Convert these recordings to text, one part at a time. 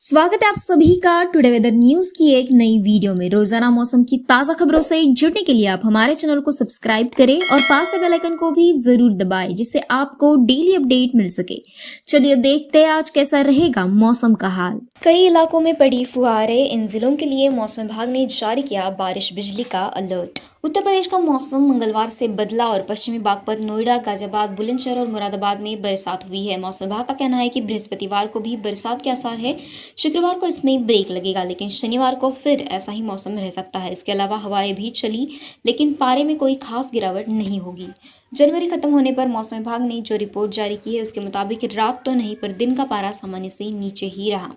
स्वागत है आप सभी का टुडे वेदर न्यूज की एक नई वीडियो में। रोजाना मौसम की ताजा खबरों से जुड़ने के लिए आप हमारे चैनल को सब्सक्राइब करें और पास से बेल आइकन को भी जरूर दबाएं, जिससे आपको डेली अपडेट मिल सके। चलिए देखते हैं आज कैसा रहेगा मौसम का हाल। कई इलाकों में पड़ी फुहारें। इन जिलों के लिए मौसम विभाग ने जारी किया बारिश बिजली का अलर्ट। उत्तर प्रदेश का मौसम मंगलवार से बदला और पश्चिमी बागपत, नोएडा, गाजियाबाद, बुलंदशहर और मुरादाबाद में बरसात हुई है। मौसम विभाग का कहना है कि बृहस्पतिवार को भी बरसात के आसार है। शुक्रवार को इसमें ब्रेक लगेगा, लेकिन शनिवार को फिर ऐसा ही मौसम रह सकता है। इसके अलावा हवाएं भी चली, लेकिन पारे में कोई खास गिरावट नहीं होगी। जनवरी खत्म होने पर मौसम विभाग ने जो रिपोर्ट जारी की है उसके मुताबिक रात तो नहीं पर दिन का पारा सामान्य से नीचे ही रहा।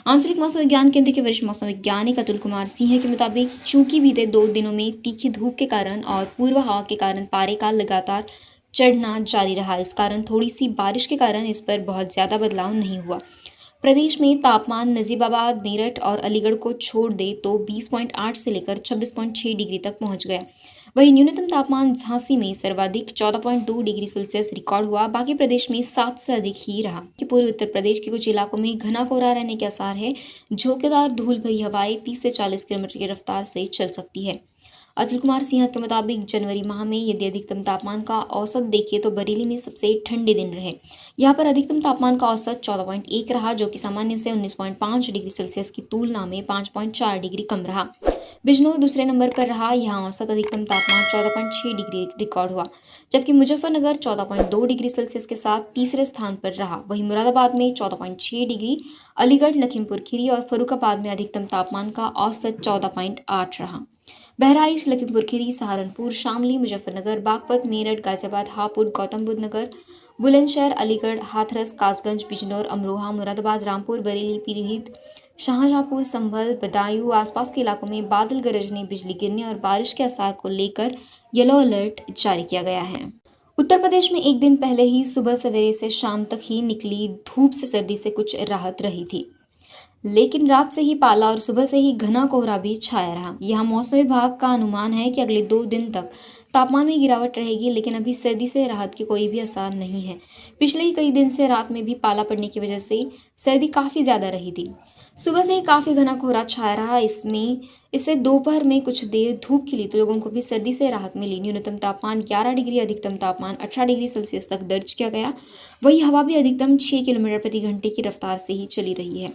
आंचलिक मौसम विज्ञान केंद्र के वरिष्ठ मौसम वैज्ञानिक अतुल कुमार सिंह के मुताबिक चूंकि बीते 2 दिनों में तीखी धूप के कारण और पूर्व हवा के कारण पारे का लगातार चढ़ना जारी रहा, इस कारण थोड़ी सी बारिश के कारण इस पर बहुत ज्यादा बदलाव नहीं हुआ। प्रदेश में तापमान नजीबाबाद, मेरठ और अलीगढ़ को छोड़ दे तो 20.8 से लेकर 26.6 डिग्री तक पहुंच गया। वहीं न्यूनतम तापमान झांसी में सर्वाधिक 14.2 डिग्री सेल्सियस रिकॉर्ड हुआ। बाकी प्रदेश में 7 से अधिक ही रहा। कि पूर्वी उत्तर प्रदेश के कुछ इलाकों में घना कोहरा रहने के आसार है। झोंकेदार धूल भरी हवाएं 30 से 40 किलोमीटर की रफ्तार से चल सकती है। अतुल कुमार सिंह के मुताबिक जनवरी माह में यदि अधिकतम तापमान का औसत देखें तो बरेली में सबसे ठंडे दिन रहे। यहाँ पर अधिकतम तापमान का औसत 14.1 रहा, जो कि सामान्य से 19.5 डिग्री सेल्सियस की तुलना में 5.4 डिग्री कम रहा। बिजनौर दूसरे नंबर पर रहा। यहाँ औसत अधिकतम तापमान 14.6 डिग्री रिकॉर्ड हुआ, जबकि मुजफ्फरनगर 14.2 डिग्री सेल्सियस के साथ तीसरे स्थान पर रहा। वहीं मुरादाबाद में 14.6 डिग्री, अलीगढ़, लखीमपुर खीरी और फर्रुखाबाद में अधिकतम तापमान का औसत 14.8 रहा। बहराइच, लखीमपुर खीरी, सहारनपुर, शामली, मुजफ्फरनगर, बागपत, मेरठ, गाजियाबाद, हापुड़, गौतम बुद्ध नगर, बुलंदशहर, अलीगढ़, हाथरस, कासगंज, बिजनौर, अमरोहा, मुरादाबाद, रामपुर, बरेली, पीलीभीत, शाहजहांपुर, संभल, बदायूं आसपास के इलाकों में बादल गरजने, बिजली गिरने और बारिश के आसार को लेकर येलो अलर्ट जारी किया गया है। उत्तर प्रदेश में एक दिन पहले ही सुबह सवेरे से शाम तक ही निकली धूप से सर्दी से कुछ राहत रही थी, लेकिन रात से ही पाला और सुबह से ही घना कोहरा भी छाया रहा। यहाँ मौसम विभाग का अनुमान है कि अगले 2 दिन तक तापमान में गिरावट रहेगी, लेकिन अभी सर्दी से राहत के कोई भी आसार नहीं है। पिछले ही कई दिन से रात में भी पाला पड़ने की वजह से सर्दी काफ़ी ज़्यादा रही थी। सुबह से ही काफ़ी घना कोहरा छाया रहा। इससे दोपहर में कुछ देर धूप खिली तो लोगों को भी सर्दी से राहत मिली। न्यूनतम तापमान 11 डिग्री, अधिकतम तापमान 18 डिग्री सेल्सियस तक दर्ज किया गया। वही हवा भी अधिकतम 6 किलोमीटर प्रति घंटे की रफ्तार से ही चली रही है।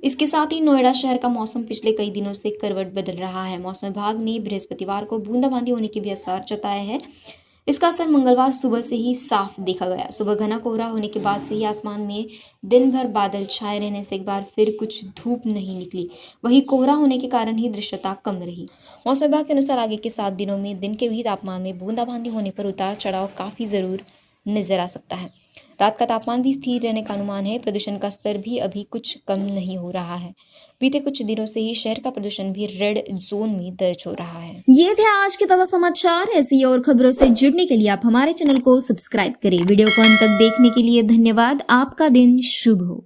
इसके साथ ही नोएडा शहर का मौसम पिछले कई दिनों से करवट बदल रहा है। मौसम विभाग ने बृहस्पतिवार को बूंदाबांदी होने के भी आसार जताए हैं। इसका असर मंगलवार सुबह से ही साफ देखा गया। सुबह घना कोहरा होने के बाद से ही आसमान में दिन भर बादल छाए रहने से एक बार फिर कुछ धूप नहीं निकली। वहीं कोहरा होने के कारण ही दृश्यता कम रही। मौसम विभाग के अनुसार आगे के 7 दिनों में दिन के भी तापमान में बूंदाबांदी होने पर उतार चढ़ाव काफी जरूर नजर आ सकता है। रात का तापमान भी स्थिर रहने का अनुमान है। प्रदूषण का स्तर भी अभी कुछ कम नहीं हो रहा है। बीते कुछ दिनों से ही शहर का प्रदूषण भी रेड जोन में दर्ज हो रहा है। ये थे आज के ताजा समाचार। ऐसी और खबरों से जुड़ने के लिए आप हमारे चैनल को सब्सक्राइब करें। वीडियो को अंत तक देखने के लिए धन्यवाद। आपका दिन शुभ हो।